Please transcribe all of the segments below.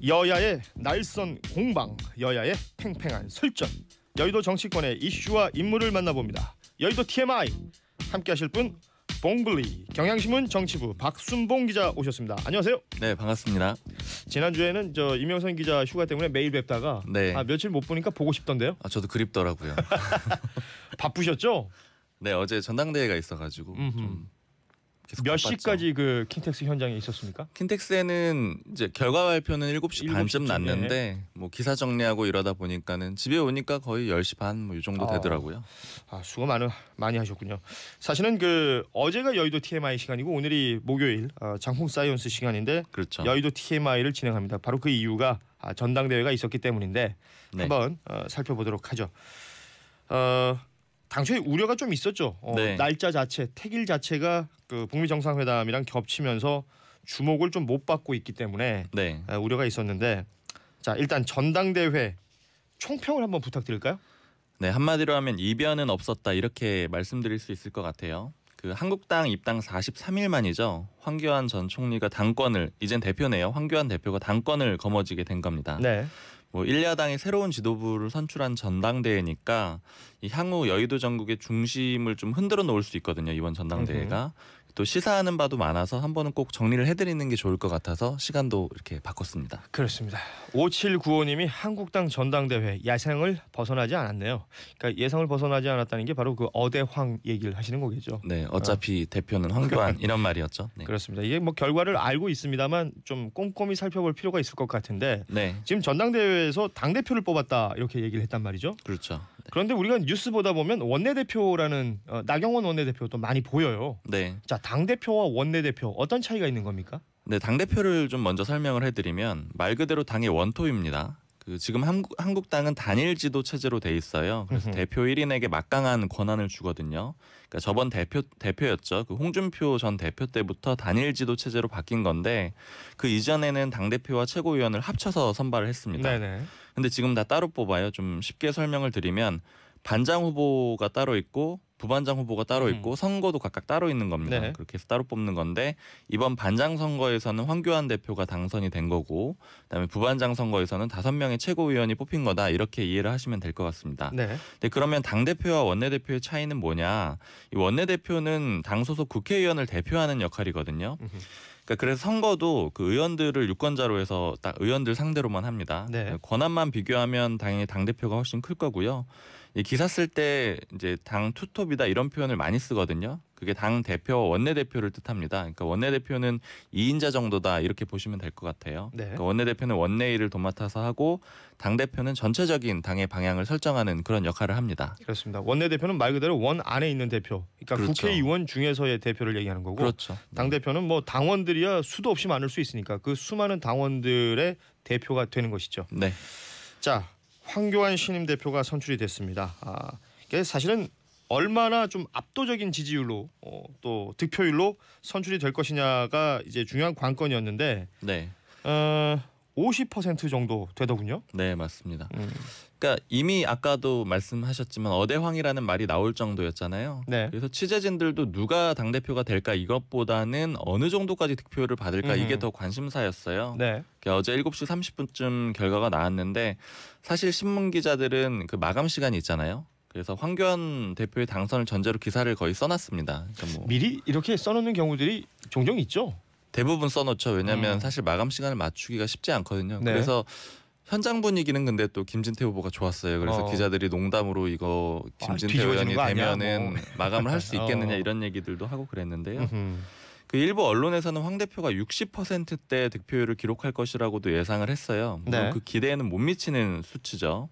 여야의 날선 공방, 여야의 팽팽한 설전, 여의도 정치권의 이슈와 인물을 만나봅니다. 여의도 TMI 함께 하실 분 봉블리 경향신문 정치부 박순봉 기자 오셨습니다. 안녕하세요. 네, 반갑습니다. 지난주에는 이명선 기자 휴가 때문에 매일 뵙다가 네. 며칠 못 보니까 보고 싶던데요. 저도 그립더라고요. 바쁘셨죠? 네, 어제 전당대회가 있어가지고 좀 계속 몇 바빴죠. 시까지 그 킨텍스 현장에 있었습니까? 킨텍스에는 이제 결과 발표는 7시 반쯤 7시쯤에. 났는데 뭐 기사 정리하고 이러다 보니까는 집에 오니까 거의 10시 반 뭐 이 정도 되더라고요. 수고 많이 하셨군요. 사실은 어제가 여의도 TMI 시간이고 오늘이 목요일 장풍 사이언스 시간인데 그렇죠. 여의도 TMI를 진행합니다. 바로 그 이유가 전당대회가 있었기 때문인데 네. 한번 살펴보도록 하죠. 당초에 우려가 좀 있었죠. 네. 날짜 자체, 택일 자체가 그 북미 정상회담이랑 겹치면서 주목을 좀 못 받고 있기 때문에 네. 우려가 있었는데, 자 일단 전당대회 총평을 한번 부탁드릴까요? 네, 한마디로 하면 이변은 없었다 이렇게 말씀드릴 수 있을 것 같아요. 그 한국당 입당 43일 만이죠. 황교안 전 총리가 당권을, 이젠 대표네요. 황교안 대표가 당권을 거머쥐게 된 겁니다. 네. 뭐 일야당의 새로운 지도부를 선출한 전당대회니까 이 향후 여의도 전국의 중심을 좀 흔들어 놓을 수 있거든요. 이번 전당대회가. 또 시사하는 바도 많아서 한 번은 꼭 정리를 해드리는 게 좋을 것 같아서 시간도 이렇게 바꿨습니다. 그렇습니다. 5795님이 한국당 전당대회 예상을 벗어나지 않았네요. 그러니까 예상을 벗어나지 않았다는 게 바로 그 어대황 얘기를 하시는 거겠죠. 네, 어차피 대표는 황교안 이런 말이었죠. 네. 그렇습니다. 이게 뭐 결과를 알고 있습니다만 좀 꼼꼼히 살펴볼 필요가 있을 것 같은데 네, 지금 전당대회에서 당대표를 뽑았다 이렇게 얘기를 했단 말이죠. 그렇죠. 네. 그런데 우리가 뉴스 보다 보면 원내대표라는 나경원 원내대표도 많이 보여요. 네. 자, 당대표와 원내대표 어떤 차이가 있는 겁니까? 네, 당대표를 좀 먼저 설명을 해드리면 말 그대로 당의 원톱입니다. 지금 한국당은 단일 지도 체제로 돼 있어요. 그래서 대표 1인에게 막강한 권한을 주거든요. 그러니까 저번 대표였죠. 그 홍준표 전 대표 때부터 단일 지도 체제로 바뀐 건데 그 이전에는 당대표와 최고위원을 합쳐서 선발을 했습니다. 네네. 근데 지금 다 따로 뽑아요. 좀 쉽게 설명을 드리면 반장 후보가 따로 있고 부반장 후보가 따로 있고 선거도 각각 따로 있는 겁니다. 네. 그렇게 해서 따로 뽑는 건데 이번 반장 선거에서는 황교안 대표가 당선이 된 거고 그다음에 부반장 선거에서는 5명의 최고위원이 뽑힌 거다 이렇게 이해를 하시면 될 것 같습니다. 네. 네, 그러면 당대표와 원내대표의 차이는 뭐냐? 이 원내대표는 당 소속 국회의원을 대표하는 역할이거든요. 그래서 선거도 그 의원들을 유권자로 해서 딱 의원들 상대로만 합니다. 네. 권한만 비교하면 당연히 당대표가 훨씬 클 거고요. 이 기사 쓸 때 이제 당 투톱이다 이런 표현을 많이 쓰거든요. 그게 당 대표와 원내대표를 뜻합니다. 그러니까 원내대표는 2인자 정도다 이렇게 보시면 될 것 같아요. 네. 그러니까 원내대표는 원내일을 도맡아서 하고 당대표는 전체적인 당의 방향을 설정하는 그런 역할을 합니다. 그렇습니다. 원내대표는 말 그대로 원 안에 있는 대표. 그러니까 그렇죠. 국회의원 중에서의 대표를 얘기하는 거고 그렇죠. 당대표는 뭐 당원들이야 수도 없이 많을 수 있으니까 그 수많은 당원들의 대표가 되는 것이죠. 네. 자, 황교안 신임 대표가 선출이 됐습니다. 이게 사실은 얼마나 좀 압도적인 지지율로 또 득표율로 선출이 될 것이냐가 이제 중요한 관건이었는데 네. 50% 정도 되더군요. 네, 맞습니다. 그러니까 이미 아까도 말씀하셨지만 어대황이라는 말이 나올 정도였잖아요. 네. 그래서 취재진들도 누가 당대표가 될까 이것보다는 어느 정도까지 득표를 받을까 이게 더 관심사였어요. 네. 그러니까 어제 7시 30분쯤 결과가 나왔는데 사실 신문 기자들은 그 마감 시간이 있잖아요. 그래서 황교안 대표의 당선을 전제로 기사를 거의 써놨습니다. 그러니까 뭐 미리 이렇게 써놓는 경우들이 종종 있죠. 대부분 써놓죠. 왜냐하면 사실 마감 시간을 맞추기가 쉽지 않거든요. 네. 그래서 현장 분위기는 근데 또 김진태 후보가 좋았어요. 그래서 기자들이 농담으로 이거 김진태 뒤집어지는 의원이 거 아니야? 되면은 뭐. 마감을 할 수 있겠느냐 이런 얘기들도 하고 그랬는데요. 음흠. 그 일부 언론에서는 황 대표가 60%대 득표율을 기록할 것이라고도 예상을 했어요. 물론 네. 그 기대에는 못 미치는 수치죠.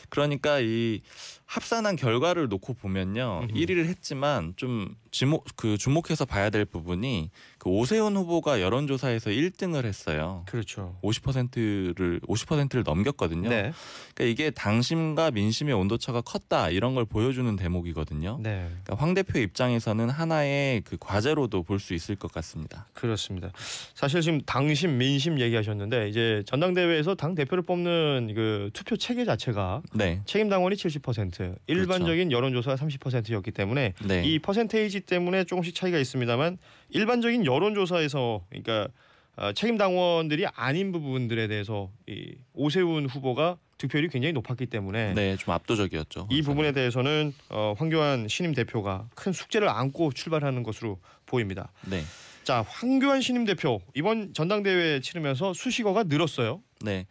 그러니까 이 합산한 결과를 놓고 보면요. 1위를 했지만 좀 주목해서 봐야 될 부분이 그 오세훈 후보가 여론조사에서 1등을 했어요. 그렇죠. 50%를 넘겼거든요. 네. 그러니까 이게 당심과 민심의 온도차가 컸다 이런 걸 보여주는 대목이거든요. 네. 그러니까 황 대표 입장에서는 하나의 그 과제로도 볼 수 있을 것 같습니다. 그렇습니다. 사실 지금 당심 민심 얘기하셨는데 이제 전당대회에서 당 대표를 뽑는 그 투표 체계 자체가 네. 책임 당원이 70%, 일반적인 여론조사가 30%였기 때문에 네. 이 퍼센테이지 때문에 조금씩 차이가 있습니다만 일반적인 여론조사에서 그러니까 책임 당원들이 아닌 부분들에 대해서 이 오세훈 후보가 득표율이 굉장히 높았기 때문에 네, 좀 압도적이었죠. 이 부분에 대해서는 황교안 신임 대표가 큰 숙제를 안고 출발하는 것으로 보입니다. 네. 자, 황교안 신임 대표 이번 전당대회 치르면서 수식어가 늘었어요. 네.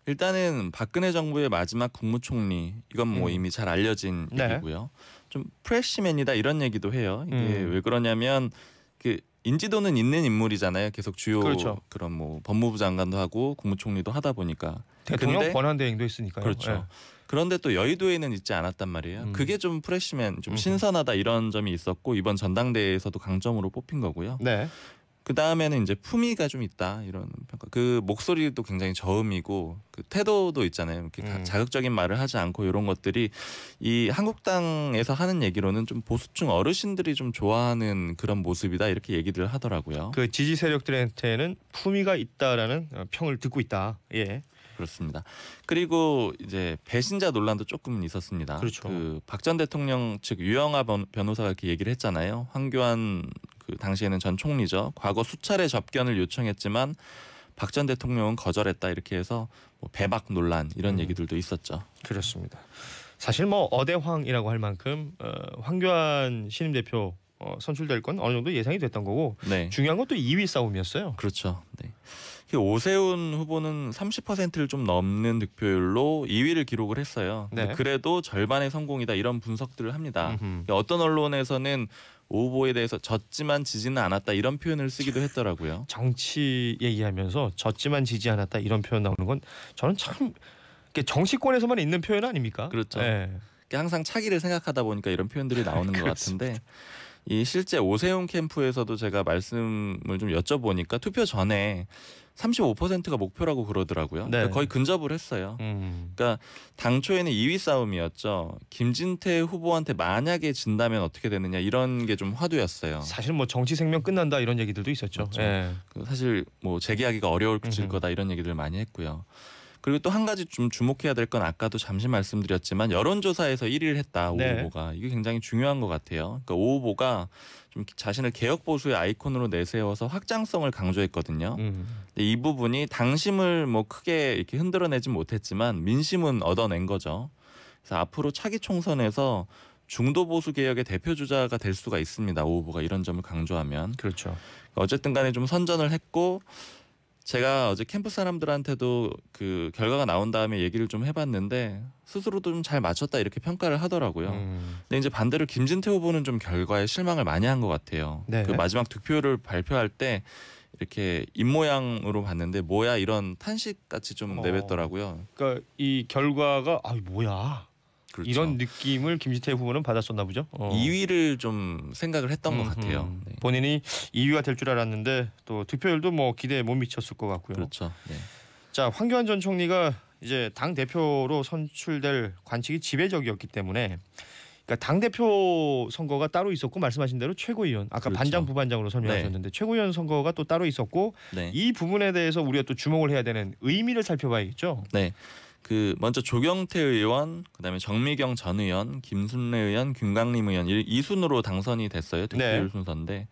일단은 박근혜 정부의 마지막 국무총리 이건 뭐 이미 잘 알려진 네. 얘기고요. 좀 프레시맨이다 이런 얘기도 해요. 이게 왜 그러냐면 그 인지도는 있는 인물이잖아요. 계속 주요 그렇죠. 그런 뭐 법무부 장관도 하고 국무총리도 하다 보니까. 대통령 근데 권한대행도 했으니까요. 그렇죠. 예. 그런데 또 여의도에는 있지 않았단 말이에요. 그게 좀 프레시맨, 좀 신선하다 이런 점이 있었고 이번 전당대회에서도 강점으로 뽑힌 거고요. 네. 그 다음에는 이제 품위가 좀 있다 이런 평가. 그 목소리도 굉장히 저음이고 그 태도도 있잖아요. 이렇게 자극적인 말을 하지 않고 이런 것들이 이 한국당에서 하는 얘기로는 좀 보수층 어르신들이 좀 좋아하는 그런 모습이다 이렇게 얘기를 하더라고요. 그 지지 세력들한테는 품위가 있다라는 평을 듣고 있다. 예. 그렇습니다. 그리고 이제 배신자 논란도 조금 있었습니다. 그렇죠. 그 박 전 대통령 측 유영하 변호사가 이렇게 얘기를 했잖아요. 황교안 그 당시에는 전 총리죠. 과거 수차례 접견을 요청했지만 박 전 대통령은 거절했다 이렇게 해서 뭐 배박 논란 이런 얘기들도 있었죠. 그렇습니다. 사실 뭐 어대황이라고 할 만큼 황교안 신임 대표 선출될 건 어느 정도 예상이 됐던 거고 네. 중요한 건 또 2위 싸움이었어요. 그렇죠. 네. 오세훈 후보는 30%를 좀 넘는 득표율로 2위를 기록을 했어요. 네. 그래도 절반의 성공이다 이런 분석들을 합니다. 음흠. 어떤 언론에서는 오 후보에 대해서 졌지만 지지는 않았다 이런 표현을 쓰기도 했더라고요. 정치 얘기하면서 졌지만 지지 않았다 이런 표현 나오는 건 저는 참 정치권에서만 있는 표현 아닙니까? 그렇죠. 예. 항상 차기를 생각하다 보니까 이런 표현들이 나오는 것 같은데 이 실제 오세훈 캠프에서도 제가 말씀을 좀 여쭤보니까 투표 전에 35%가 목표라고 그러더라고요. 네. 그러니까 거의 근접을 했어요. 그러니까 당초에는 2위 싸움이었죠. 김진태 후보한테 만약에 진다면 어떻게 되느냐 이런 게 좀 화두였어요. 사실 뭐 정치 생명 끝난다 이런 얘기들도 있었죠. 그렇죠. 예. 사실 뭐 재계하기가 어려워질 거다 이런 얘기들 많이 했고요. 그리고 또 한 가지 좀 주목해야 될 건 아까도 잠시 말씀드렸지만 여론조사에서 1위를 했다 오 네. 후보가. 이게 굉장히 중요한 것 같아요. 그러니까 오 후보가 좀 자신을 개혁 보수의 아이콘으로 내세워서 확장성을 강조했거든요. 근데 이 부분이 당심을 뭐 크게 이렇게 흔들어내진 못했지만 민심은 얻어낸 거죠. 그래서 앞으로 차기 총선에서 중도 보수 개혁의 대표 주자가 될 수가 있습니다. 오 후보가 이런 점을 강조하면. 그렇죠. 어쨌든 간에 좀 선전을 했고 제가 어제 캠프 사람들한테도 그 결과가 나온 다음에 얘기를 좀 해봤는데 스스로도 좀 잘 맞췄다 이렇게 평가를 하더라고요. 근데 이제 반대로 김진태 후보는 좀 결과에 실망을 많이 한 것 같아요. 네. 그 마지막 득표를 발표할 때 이렇게 입모양으로 봤는데 뭐야 이런 탄식 같이 좀 내뱉더라고요. 그러니까 이 결과가 뭐야 그렇죠. 이런 느낌을 김진태 후보는 받았었나 보죠. 2위를 좀 생각을 했던 것 같아요. 네. 본인이 2위가 될 줄 알았는데 또 득표율도 뭐 기대에 못 미쳤을 것 같고요. 그렇죠. 네. 자, 황교안 전 총리가 이제 당 대표로 선출될 관측이 지배적이었기 때문에 그러니까 당 대표 선거가 따로 있었고 말씀하신 대로 최고위원 아까 그렇죠. 반장 부반장으로 설명하셨는데 최고위원 선거가 또 따로 있었고 네. 이 부분에 대해서 우리가 또 주목을 해야 되는 의미를 살펴봐야겠죠. 네. 그 먼저 조경태 의원, 그다음에 정미경 전 의원, 김순례 의원, 김강림 의원 이 순으로 당선이 됐어요. 득표율 네. 순서인데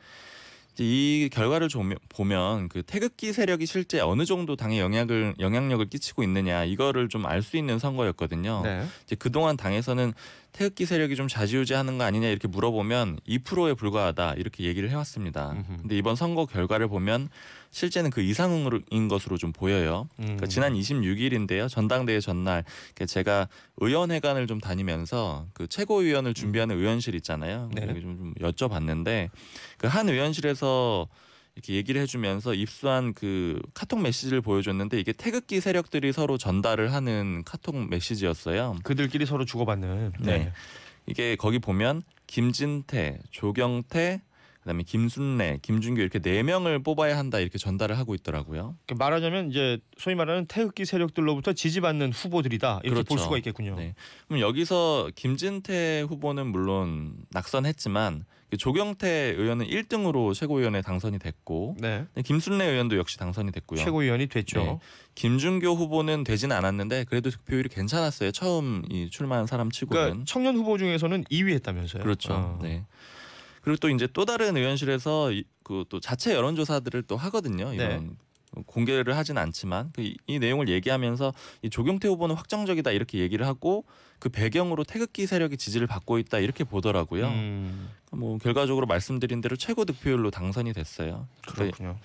이제 이 결과를 보면 그 태극기 세력이 실제 어느 정도 당에 영향력을 끼치고 있느냐 이거를 좀 알 수 있는 선거였거든요. 네. 이제 그동안 당에서는 태극기 세력이 좀 좌지우지하는 거 아니냐 이렇게 물어보면 2%에 불과하다 이렇게 얘기를 해왔습니다. 근데 이번 선거 결과를 보면 실제는 그 이상인 것으로 좀 보여요. 그러니까 지난 26일인데요. 전당대회 전날 제가 의원회관을 좀 다니면서 그 최고위원을 준비하는 의원실 있잖아요. 네. 여기 좀 여쭤봤는데 그 한 의원실에서 이렇게 얘기를 해주면서 입수한 그 카톡 메시지를 보여줬는데 이게 태극기 세력들이 서로 전달을 하는 카톡 메시지였어요. 그들끼리 서로 주고받는. 네. 이게 거기 보면 김진태, 조경태, 그다음에 김순례, 김준규 이렇게 4명을 뽑아야 한다 이렇게 전달을 하고 있더라고요. 말하자면 이제 소위 말하는 태극기 세력들로부터 지지받는 후보들이다 이렇게 그렇죠. 볼 수가 있겠군요. 네. 그럼 여기서 김진태 후보는 물론 낙선했지만 조경태 의원은 1등으로 최고위원에 당선이 됐고 네. 김순례 의원도 역시 당선이 됐고요. 최고위원이 됐죠. 네. 김준교 후보는 되지는 않았는데 그래도 득표율이 괜찮았어요. 처음 이 출마한 사람 치고는. 그러니까 청년 후보 중에서는 2위 했다면서요. 그렇죠. 네. 그리고 또 이제 또 다른 의원실에서 그 또 자체 여론조사들을 또 하거든요. 이런 공개를 하진 않지만 이 내용을 얘기하면서 이 조경태 후보는 확정적이다 이렇게 얘기를 하고 그 배경으로 태극기 세력이 지지를 받고 있다 이렇게 보더라고요. 뭐 결과적으로 말씀드린 대로 최고 득표율로 당선이 됐어요. 그렇군요.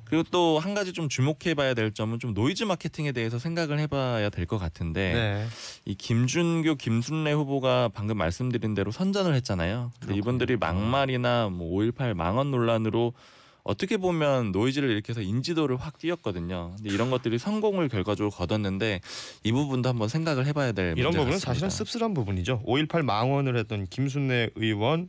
그리고 또 한 가지 좀 주목해봐야 될 점은 좀 노이즈 마케팅에 대해서 생각을 해봐야 될 것 같은데 네. 이 김준교, 김순례 후보가 방금 말씀드린 대로 선전을 했잖아요. 근데 이분들이 막말이나 뭐 5.18 망언 논란으로 어떻게 보면 노이즈를 일으켜서 인지도를 확 띄웠거든요. 근데 이런 것들이 성공을 결과적으로 거뒀는데 이 부분도 한번 생각을 해봐야 될 문제 이런 같습니다. 부분은 사실은 씁쓸한 부분이죠. 5.18 망언을 했던 김순례 의원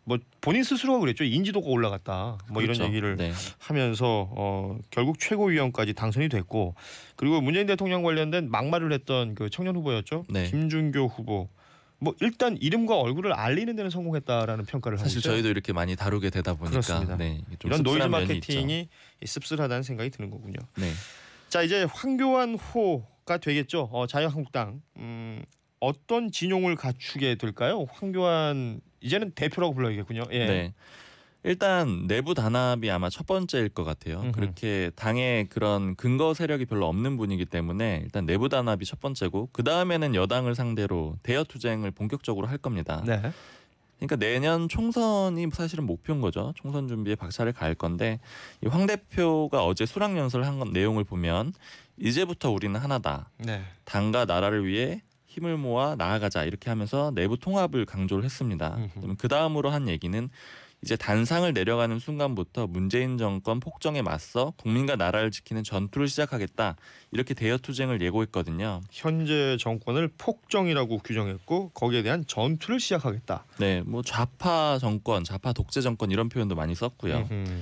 뭐 본인 스스로가 그랬죠. 인지도가 올라갔다. 뭐 그렇죠. 이런 얘기를 네. 하면서 결국 최고위원까지 당선이 됐고 그리고 문재인 대통령 관련된 막말을 했던 그 청년 후보였죠. 네. 김준교 후보. 뭐 일단 이름과 얼굴을 알리는 데는 성공했다라는 평가를 하고 사실 있어요. 저희도 이렇게 많이 다루게 되다 보니까 그렇습니다. 네, 좀 이런 노이즈 씁쓸한 면이 마케팅이 씁쓸하다는 생각이 드는 거군요. 네. 자 이제 황교안 호가 되겠죠. 자유한국당 어떤 진용을 갖추게 될까요? 황교안 이제는 대표라고 불러야겠군요. 예. 네. 일단 내부 단합이 아마 첫 번째일 것 같아요. 음흠. 그렇게 당에 그런 근거 세력이 별로 없는 분이기 때문에 일단 내부 단합이 첫 번째고 그 다음에는 여당을 상대로 대여 투쟁을 본격적으로 할 겁니다. 네. 그러니까 내년 총선이 사실은 목표인 거죠. 총선 준비에 박차를 가할 건데 이 황 대표가 어제 수락 연설을 한 내용을 보면 이제부터 우리는 하나다. 네. 당과 나라를 위해 힘을 모아 나아가자 이렇게 하면서 내부 통합을 강조를 했습니다. 그 다음으로 한 얘기는 이제 단상을 내려가는 순간부터 문재인 정권 폭정에 맞서 국민과 나라를 지키는 전투를 시작하겠다 이렇게 대여 투쟁을 예고했거든요. 현재 정권을 폭정이라고 규정했고 거기에 대한 전투를 시작하겠다. 네, 뭐 좌파 정권, 좌파 독재 정권 이런 표현도 많이 썼고요. 근데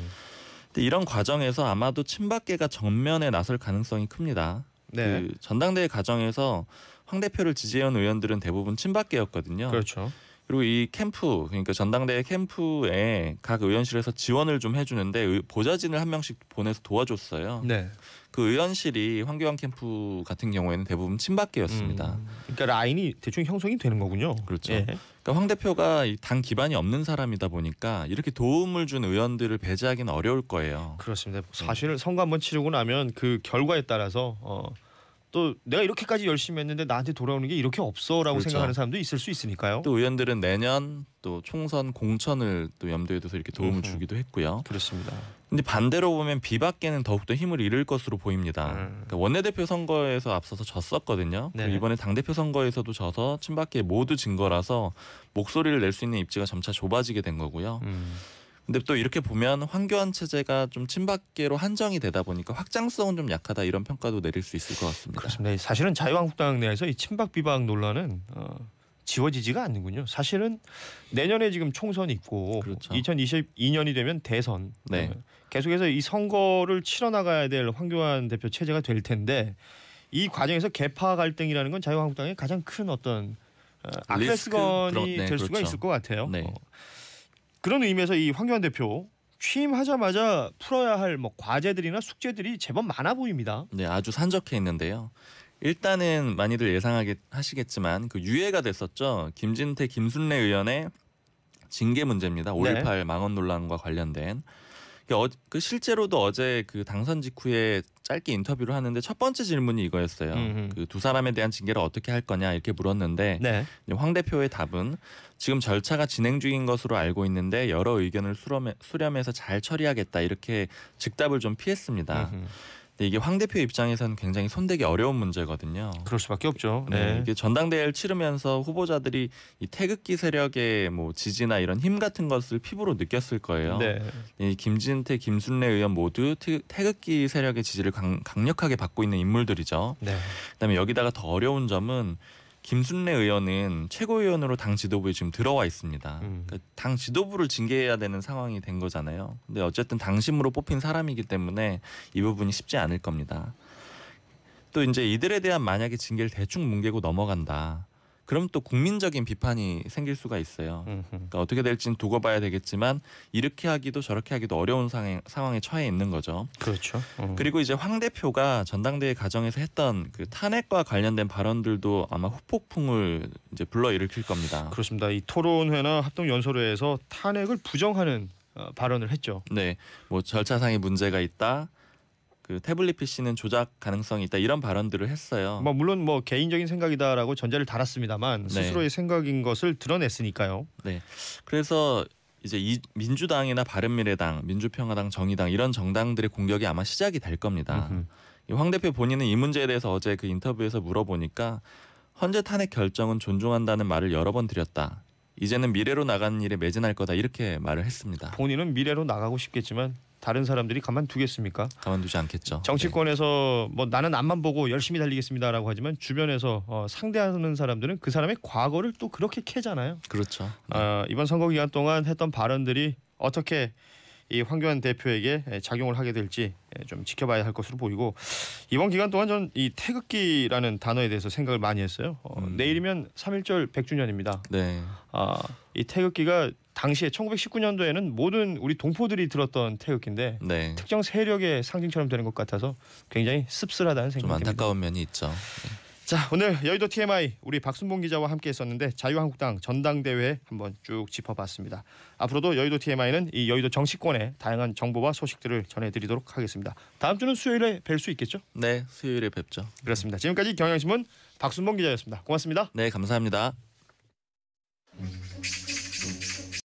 이런 과정에서 아마도 친박계가 정면에 나설 가능성이 큽니다. 네. 그 전당대회 과정에서 황 대표를 지지해온 의원들은 대부분 친박계였거든요. 그렇죠. 그리고 이 캠프 그러니까 전당대회 캠프에 각 의원실에서 지원을 좀 해주는데 보좌진을 한 명씩 보내서 도와줬어요. 네. 그 의원실이 황교안 캠프 같은 경우에는 대부분 친박계였습니다. 그러니까 라인이 대충 형성이 되는 거군요. 그렇죠. 예. 그러니까 황 대표가 이 당 기반이 없는 사람이다 보니까 이렇게 도움을 준 의원들을 배제하기는 어려울 거예요. 그렇습니다. 사실 선거 한번 치르고 나면 그 결과에 따라서 또 내가 이렇게까지 열심히 했는데 나한테 돌아오는 게 이렇게 없어라고 그렇죠. 생각하는 사람도 있을 수 있으니까요. 또 의원들은 내년 또 총선 공천을 또 염두에 둬서 이렇게 도움을 주기도 했고요. 그렇습니다. 근데 반대로 보면 비박계는 더욱더 힘을 잃을 것으로 보입니다. 그러니까 원내대표 선거에서 앞서서 졌었거든요. 네. 그리고 이번에 당대표 선거에서도 져서 친박계 모두 진 거라서 목소리를 낼 수 있는 입지가 점차 좁아지게 된 거고요. 근데 또 이렇게 보면 황교안 체제가 좀 친박계로 한정이 되다 보니까 확장성은 좀 약하다 이런 평가도 내릴 수 있을 것 같습니다. 그렇습니다. 사실은 자유한국당 내에서 이 친박 비박 논란은 지워지지가 않는군요. 사실은 내년에 지금 총선이 있고 그렇죠. 2022년이 되면 대선. 네. 계속해서 이 선거를 치러 나가야 될 황교안 대표 체제가 될 텐데 이 과정에서 계파 갈등이라는 건 자유한국당의 가장 큰 어떤 아킬레스건이 될 수가 그렇죠. 있을 것 같아요. 네. 그런 의미에서 이 황교안 대표 취임하자마자 풀어야 할 뭐 과제들이나 숙제들이 제법 많아 보입니다. 네, 아주 산적해 있는데요. 일단은 많이들 예상하시겠지만 그 유예가 됐었죠. 김진태, 김순례 의원의 징계 문제입니다. 5.18 망언 논란과 관련된. 그 실제로도 어제 그 당선 직후에 짧게 인터뷰를 하는데 첫 번째 질문이 이거였어요. 그 두 사람에 대한 징계를 어떻게 할 거냐 이렇게 물었는데 네. 황 대표의 답은 지금 절차가 진행 중인 것으로 알고 있는데 여러 의견을 수렴해서 잘 처리하겠다 이렇게 즉답을 좀 피했습니다. 근데 이게 황 대표 입장에서는 굉장히 손대기 어려운 문제거든요. 그럴 수밖에 없죠. 네, 네. 이게 전당대회를 치르면서 후보자들이 이 태극기 세력의 뭐 지지나 이런 힘 같은 것을 피부로 느꼈을 거예요. 네. 이 김진태, 김순례 의원 모두 태극기 세력의 지지를 강력하게 받고 있는 인물들이죠. 네. 그다음에 여기다가 더 어려운 점은 김순례 의원은 최고위원으로 당 지도부에 지금 들어와 있습니다. 그러니까 당 지도부를 징계해야 되는 상황이 된 거잖아요. 근데 어쨌든 당심으로 뽑힌 사람이기 때문에 이 부분이 쉽지 않을 겁니다. 또 이제 이들에 대한 만약에 징계를 대충 뭉개고 넘어간다. 그럼 또 국민적인 비판이 생길 수가 있어요. 그러니까 어떻게 될지는 두고 봐야 되겠지만 이렇게 하기도 저렇게 하기도 어려운 상황에 처해 있는 거죠. 그렇죠. 그리고 이제 황 대표가 전당대회 과정에서 했던 그 탄핵과 관련된 발언들도 아마 후폭풍을 이제 불러일으킬 겁니다. 그렇습니다. 이 토론회나 합동 연설회에서 탄핵을 부정하는 발언을 했죠. 네, 뭐 절차상의 문제가 있다. 그 태블릿 PC는 조작 가능성이 있다 이런 발언들을 했어요. 뭐 물론 뭐 개인적인 생각이다라고 전제를 달았습니다만 네. 스스로의 생각인 것을 드러냈으니까요. 네, 그래서 이제 민주당이나 바른미래당, 민주평화당, 정의당 이런 정당들의 공격이 아마 시작이 될 겁니다. 황 대표 본인은 이 문제에 대해서 어제 그 인터뷰에서 물어보니까 헌재 탄핵 결정은 존중한다는 말을 여러 번 드렸다. 이제는 미래로 나가는 일에 매진할 거다 이렇게 말을 했습니다. 본인은 미래로 나가고 싶겠지만 다른 사람들이 가만두겠습니까? 가만두지 않겠죠. 정치권에서 뭐 나는 앞만 보고 열심히 달리겠습니다라고 하지만 주변에서 상대하는 사람들은 그 사람의 과거를 또 그렇게 캐잖아요. 그렇죠. 이번 선거 기간 동안 했던 발언들이 어떻게 이 황교안 대표에게 작용을 하게 될지 좀 지켜봐야 할 것으로 보이고 이번 기간 동안 전 이 태극기라는 단어에 대해서 생각을 많이 했어요. 내일이면 3.1절 100주년입니다. 네. 이 태극기가 당시에 1919년도에는 모든 우리 동포들이 들었던 태극기인데 네. 특정 세력의 상징처럼 되는 것 같아서 굉장히 씁쓸하다는 좀 생각이 듭니다. 안타까운 면이 있죠. 자, 오늘 여의도 TMI 우리 박순봉 기자와 함께했었는데 자유한국당 전당대회 한번 쭉 짚어봤습니다. 앞으로도 여의도 TMI는 이 여의도 정치권의 다양한 정보와 소식들을 전해드리도록 하겠습니다. 다음 주는 수요일에 뵐 수 있겠죠? 네, 수요일에 뵙죠. 그렇습니다. 지금까지 경향신문 박순봉 기자였습니다. 고맙습니다. 네, 감사합니다.